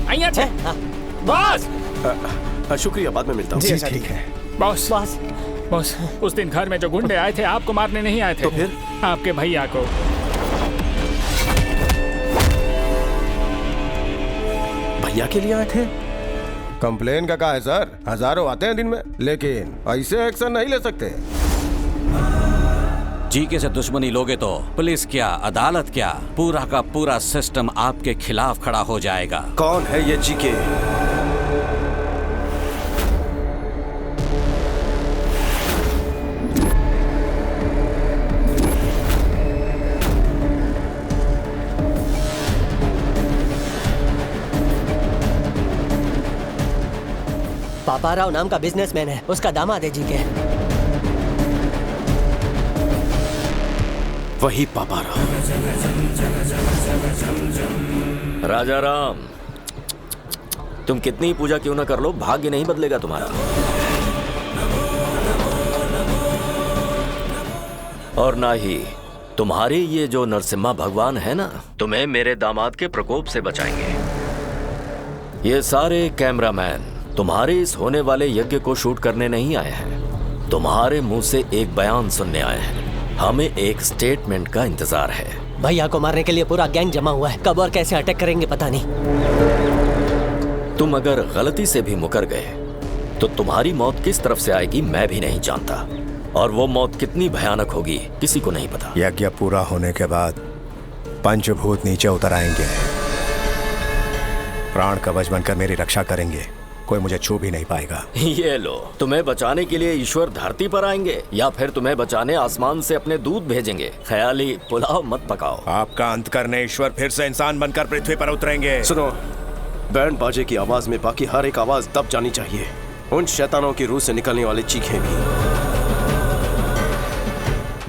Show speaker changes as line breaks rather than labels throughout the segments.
અહીંયા છે બॉस।
शुक्रिया, बाद में मिलता हूँ।
जी ठीक है
बॉस
बॉस
बॉस, उस दिन घर में जो गुंडे आए थे आपको मारने नहीं आए थे।
तो फिर?
आपके भैया को।
भैया के लिए आए थे?
कंप्लेन का कहा है सर, हजारों आते हैं दिन में, लेकिन ऐसे एक्शन नहीं ले सकते।
जीके से दुश्मनी लोगे तो पुलिस क्या, अदालत क्या, पूरा का पूरा सिस्टम आपके खिलाफ खड़ा हो जाएगा।
कौन है ये जीके?
पापाराव नाम का बिजनेसमैन है, उसका दामाद है जीके।
वही पापाराव।
राजा राम, तुम कितनी पूजा क्यों ना कर लो, भाग्य नहीं बदलेगा तुम्हारा। और ना ही तुम्हारे ये जो नरसिम्हा भगवान है ना, तुम्हें मेरे दामाद के प्रकोप से बचाएंगे। ये सारे कैमरामैन तुम्हारे इस होने वाले यज्ञ को शूट करने नहीं आए हैं, तुम्हारे मुंह से एक बयान सुनने आए हैं। हमें एक स्टेटमेंट का इंतजार है।
भैया को मारने के लिए पूरा गैंग जमा हुआ है, कब और कैसे अटैक करेंगे पता नहीं।
तुम अगर गलती से भी मुकर गए तो तुम्हारी मौत किस तरफ से आएगी मैं भी नहीं जानता, और वो मौत कितनी भयानक होगी किसी को नहीं पता।
यज्ञ पूरा होने के बाद पंचभूत नीचे उतर आएंगे, प्राण कवच बनकर मेरी रक्षा करेंगे, कोई मुझे छू भी नहीं पाएगा।
ये लो, तुम्हें बचाने के लिए ईश्वर धरती पर आएंगे या फिर तुम्हें बचाने आसमान से अपने दूत भेजेंगे। ख्याली पुलाव मत पकाओ।
आपका अंत करने ईश्वर फिर से इंसान बनकर पृथ्वी पर उतरेंगे।
सुनो, बैंड बाजे की आवाज में बाकी हर एक आवाज दब जानी चाहिए, उन शैतानों की रूह से निकलने वाले चीखें भी।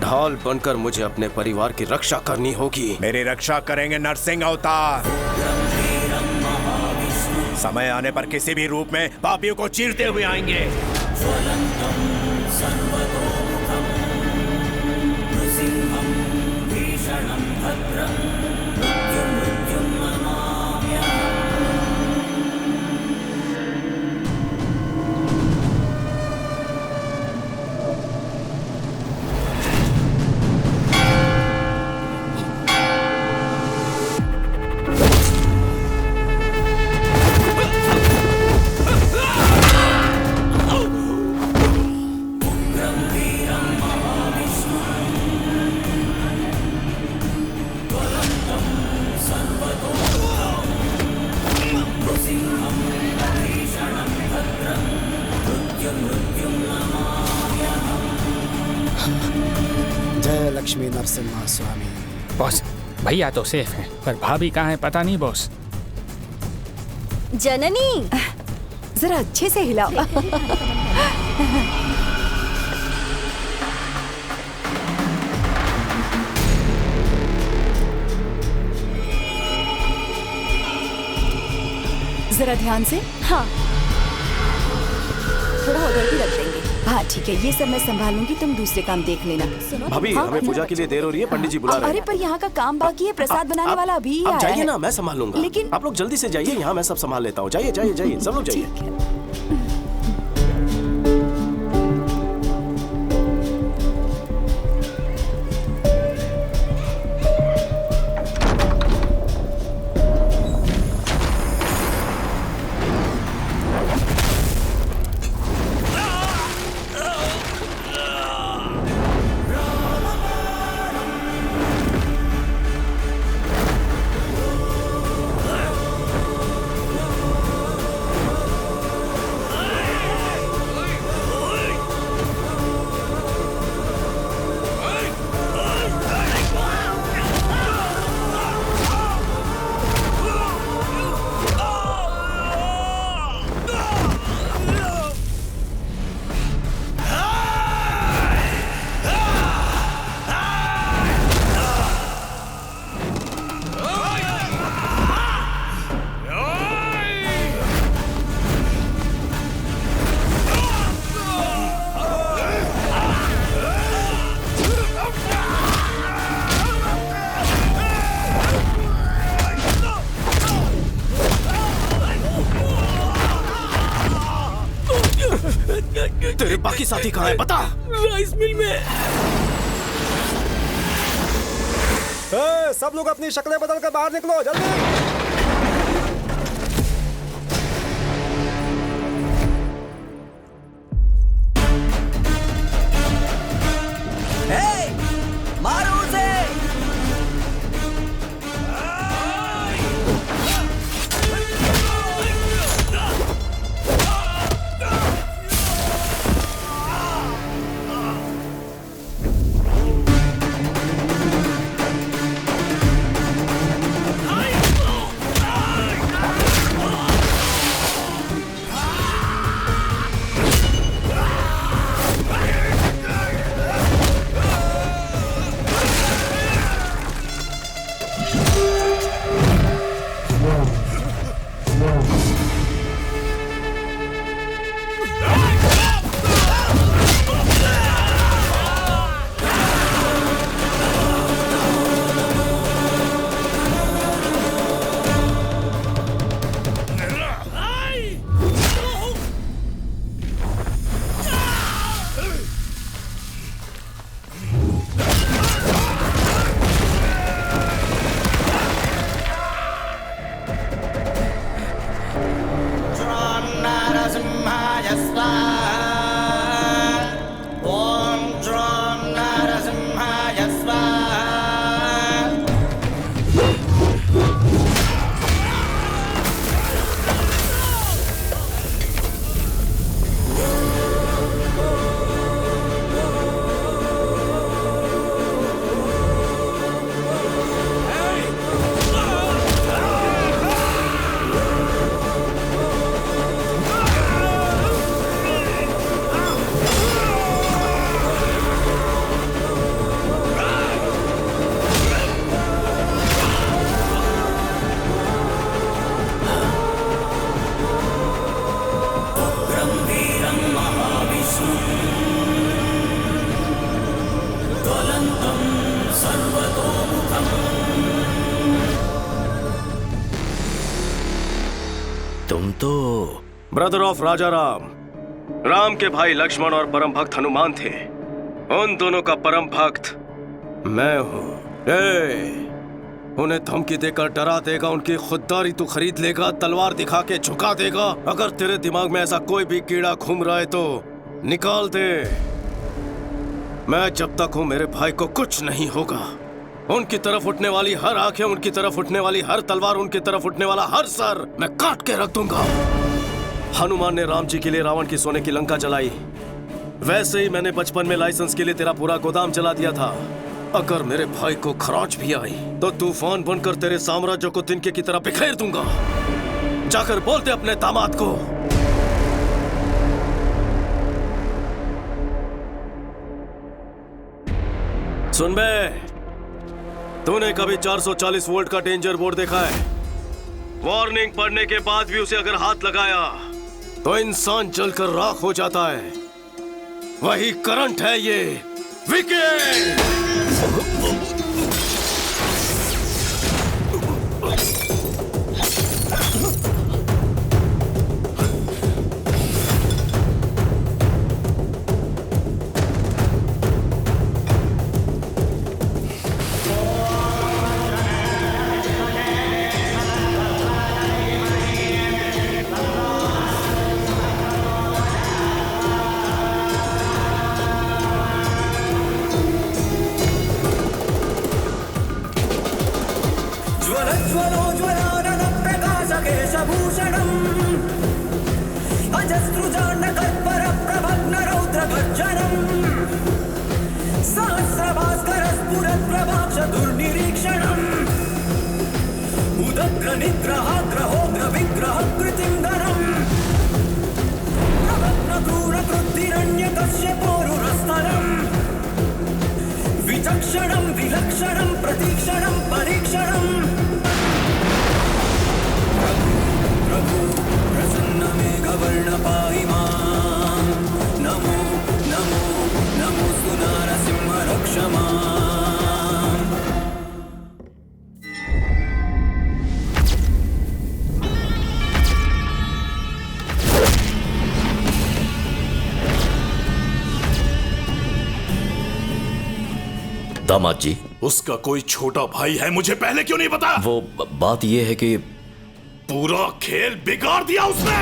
ढाल बनकर मुझे अपने परिवार की रक्षा करनी होगी।
मेरी रक्षा करेंगे नरसिंह अवतार। समय आने पर किसी भी रूप में पापियों को चीरते हुए आएंगे।
जय लक्ष्मी नरसिम्हा स्वामी।
बॉस, भैया तो सेफ हैं, पर भाभी कहाँ है पता नहीं बॉस।
जननी,
जरा अच्छे से हिलाओ। जरा ध्यान से।
हाँ, थोड़ा उधर भी रख देंगे।
हाँ ठीक है, ये सब मैं संभालूंगी, तुम दूसरे काम देख लेना।
भाभी,
हाँ?
हमें पूजा के लिए देर हो रही है, पंडित जी बुला रहे हैं।
अरे पर यहाँ का काम बाकी है, प्रसाद बनाने वाला अभी ही
आप
आया
जाइए
है।
ना, मैं संभाल लूंगा।
लेकिन
आप लोग जल्दी से जाइए, यहाँ मैं सब संभाल लेता हूँ। जाइए जाइए जाइए, सब लोग जाइए।
ठीक है।
तेरे बाकी साथी कहाँ है बता।
राइस मिल में।
सब लोग अपनी शक्लें बदल कर बाहर निकलो जल्दी।
मारो उसे।
तुम तो
ब्रदर ऑफ राजा राम, राम के भाई लक्ष्मण और परम भक्त हनुमान थे। उन दोनों का परम भक्त मैं हूँ। उन्हें धमकी देकर डरा देगा, उनकी खुददारी तू खरीद लेगा, तलवार दिखा के झुका देगा। अगर तेरे दिमाग में ऐसा कोई भी कीड़ा घूम रहा है तो निकाल दे। मैं जब तक हूँ मेरे भाई को कुछ नहीं होगा। उनकी तरफ उठने वाली हर आंखें, उनकी तरफ उठने वाली हर तलवार, उनकी तरफ उठने वाला हर सर मैं काट के रख दूंगा। हनुमान ने राम जी के लिए रावण की सोने की लंका जलाई, वैसे ही मैंने बचपन में लाइसेंस के लिए तेरा पूरा गोदाम जला दिया था। अगर मेरे भाई को खरोंच भी आई तो तूफान बनकर तेरे साम्राज्य को तिनके की तरह बिखेर दूंगा। जाकर बोलते अपने दामाद को। सुन बे, तूने कभी 440 वोल्ट का डेंजर बोर्ड देखा है? वार्निंग पढ़ने के बाद भी उसे अगर हाथ लगाया तो इंसान जलकर राख हो जाता है। वही करंट है ये। विकेट!
विचक्षणं विलक्षणं प्रतीक्षणं परीक्षणं प्रभु प्रसन्न मेघवर्ण पाहि मां। नमो नमो नमोस्तु नारसिंह रक्ष मां।
दामाद जी,
उसका कोई छोटा भाई है, मुझे पहले क्यों नहीं पता?
वो बात ये है कि
पूरा खेल बिगाड़ दिया उसने।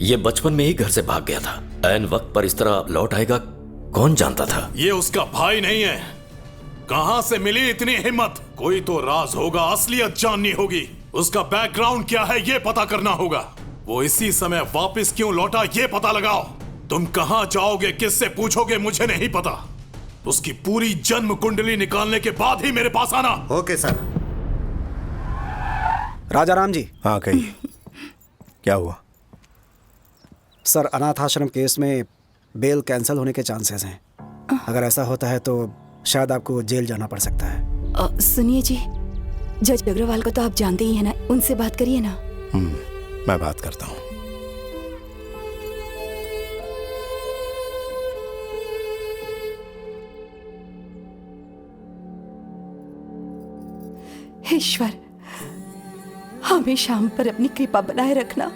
ये बचपन में ही घर से भाग गया था। ऐन वक्त पर इस तरह लौट आएगा कौन जानता था।
ये उसका भाई नहीं है। कहां से मिली इतनी हिम्मत? कोई तो राज होगा, असलियत जाननी होगी। उसका बैकग्राउंड क्या है ये पता करना होगा। वो इसी समय वापस क्यों लौटा ये पता लगाओ। तुम कहां जाओगे, किससे पूछोगे, मुझे नहीं पता। उसकी पूरी जन्म कुंडली निकालने के बाद ही मेरे पास आना।
Okay sir. राजा राम जी।
हाँ कहिए, क्या हुआ?
सर, अनाथ आश्रम केस में बेल कैंसिल होने के चांसेस हैं। अगर ऐसा होता है तो शायद आपको जेल जाना पड़ सकता है।
सुनिए जी, जज अग्रवाल को तो आप जानते ही हैं ना, उनसे बात करिए ना।
मैं बात करता हूँ।
ईश्वर, हमेशा हम पर अपनी कृपा बनाए रखना।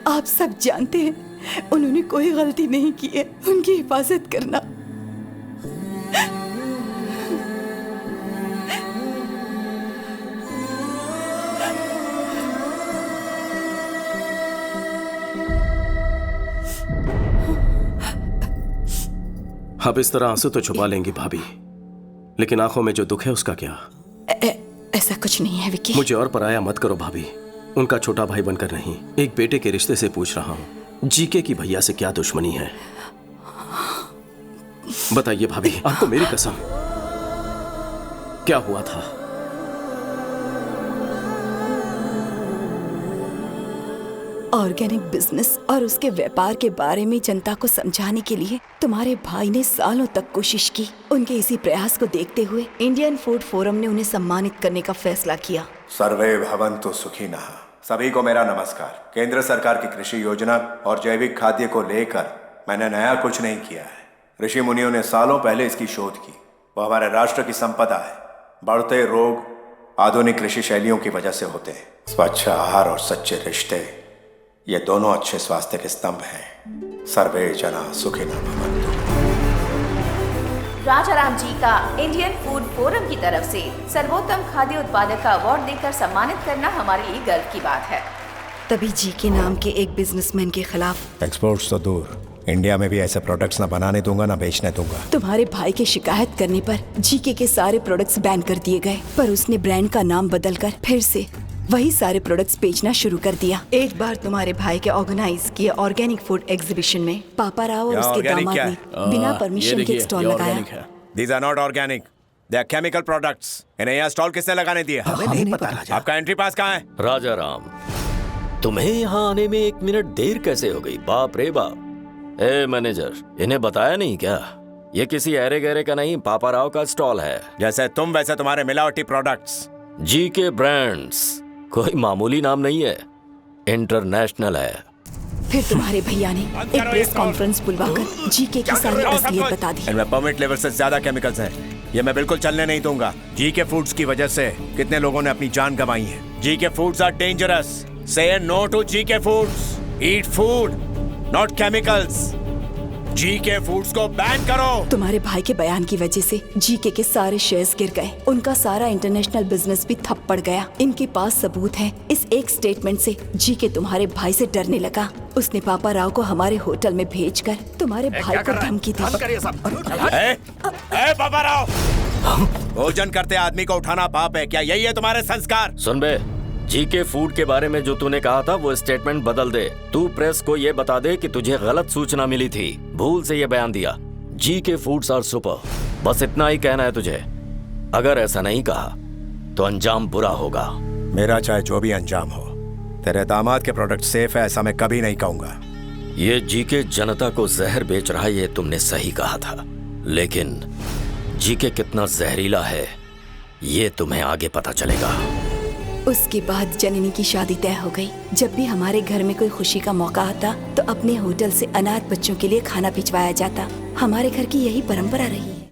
आप सब जानते हैं उन्होंने कोई गलती नहीं की है, उनकी हिफाजत करना।
आप इस तरह आंसू तो छुपा लेंगी भाभी, लेकिन आंखों में जो दुख है उसका क्या?
ऐसा कुछ नहीं है विक्की।
मुझे और पराया मत करो भाभी। उनका छोटा भाई बनकर नहीं, एक बेटे के रिश्ते से पूछ रहा हूँ। जीके की भैया से क्या दुश्मनी है? बताइए भाभी, आपको मेरी कसम, क्या हुआ था?
ऑर्गेनिक बिजनेस और उसके व्यापार के बारे में जनता को समझाने के लिए तुम्हारे भाई ने सालों तक कोशिश की। उनके इसी प्रयास को देखते हुए इंडियन फूड फोरम ने उन्हें सम्मानित करने का फैसला किया।
सर्वे भवन्तु सुखिनः। सभी को मेरा नमस्कार। केंद्र सरकार की कृषि योजना और जैविक खाद्य को लेकर मैंने नया कुछ नहीं किया है। ऋषि मुनियों ने सालों पहले इसकी शोध की। वो हमारे राष्ट्र की संपदा है। बढ़ते रोग आधुनिक कृषि शैलियों की वजह से होते हैं। स्वच्छ आहार और सच्चे रिश्ते, ये दोनों अच्छे स्वास्थ्य के स्तंभ हैं। सर्वे जना सुखिनः भवन्तु।
राजा राम जी का इंडियन फूड फोरम की तरफ से सर्वोत्तम खाद्य उत्पादक का अवार्ड देकर सम्मानित करना हमारे लिए गर्व की बात है।
तभी जी के नाम के एक बिजनेसमैन के खिलाफ
एक्सपोर्ट्स तो दूर, इंडिया में भी ऐसे प्रोडक्ट्स ना बनाने दूंगा ना बेचने दूंगा।
तुम्हारे भाई की शिकायत करने पर जीके के सारे प्रोडक्ट्स बैन कर दिए गए, पर उसने ब्रांड का नाम बदलकर फिर से वही सारे प्रोडक्ट्स बेचना शुरू कर दिया। एक बार तुम्हारे भाई के ऑर्गेनाइज किए ऑर्गेनिक फूड एग्जीबिशन में पापा राव और उसके दामाद ने बिना परमिशन के स्टॉल लगाया।
These are not organic. They are chemical products. इन्हें यहाँ स्टॉल किसने लगाने दिया?
हमें नहीं पता राजा।
आपका एंट्री पास कहाँ है?
राजा राम, तुम्हें यहाँ आने में 1 मिनट देर कैसे हो गई? बाप रे बाप। ए मैनेजर, इन्हें बताया नहीं क्या? ये किसी ऐरे गहरे का नहीं, पापा राव का स्टॉल है।
जैसे तुम वैसे तुम्हारे मिलावटी प्रोडक्ट्स।
जीके ब्रांड्स कोई मामूली नाम नहीं है, इंटरनेशनल है।
फिर तुम्हारे भैया ने एक प्रेस कॉन्फ्रेंस बुलवाकर जीके की सारी असलियत बता दी।
इनमें परमिट लेवल से ज्यादा केमिकल्स हैं। ये मैं बिल्कुल चलने नहीं दूंगा। जीके फूड्स की वजह से कितने लोगों ने अपनी जान गंवाई है। GK foods are dangerous. Say no to GK foods. Eat food not chemicals. GK foods को बैन करो।
तुम्हारे भाई के बयान की वजह से जीके के सारे शेयर्स गिर गए, उनका सारा इंटरनेशनल बिजनेस भी ठप पड़ गया। इनके पास सबूत है। इस एक स्टेटमेंट से जीके तुम्हारे भाई से डरने लगा। उसने पापा राव को हमारे होटल में भेजकर तुम्हारे भाई को धमकी दी।
पापा राव, भोजन करते आदमी को उठाना पाप है क्या? यही है तुम्हारे संस्कार?
सुन बे, जीके फूड के बारे में जो तूने कहा था वो स्टेटमेंट बदल दे। तू प्रेस को ये बता दे कि तुझे गलत सूचना मिली थी, भूल से ये बयान दिया। जीके फूड्स आर सुपर, बस इतना ही कहना है तुझे। अगर ऐसा नहीं कहा तो अंजाम बुरा होगा।
मेरा चाहे जो भी अंजाम हो, तेरे दामाद के प्रोडक्ट सेफ है ऐसा मैं कभी नहीं कहूंगा।
ये जीके जनता को जहर बेच रहा है, ये तुमने सही कहा था, लेकिन जीके कितना जहरीला है ये तुम्हें आगे पता चलेगा।
उसके बाद जननी की शादी तय हो गई। जब भी हमारे घर में कोई खुशी का मौका आता तो अपने होटल से अनाथ बच्चों के लिए खाना भिजवाया जाता। हमारे घर की यही परंपरा रही।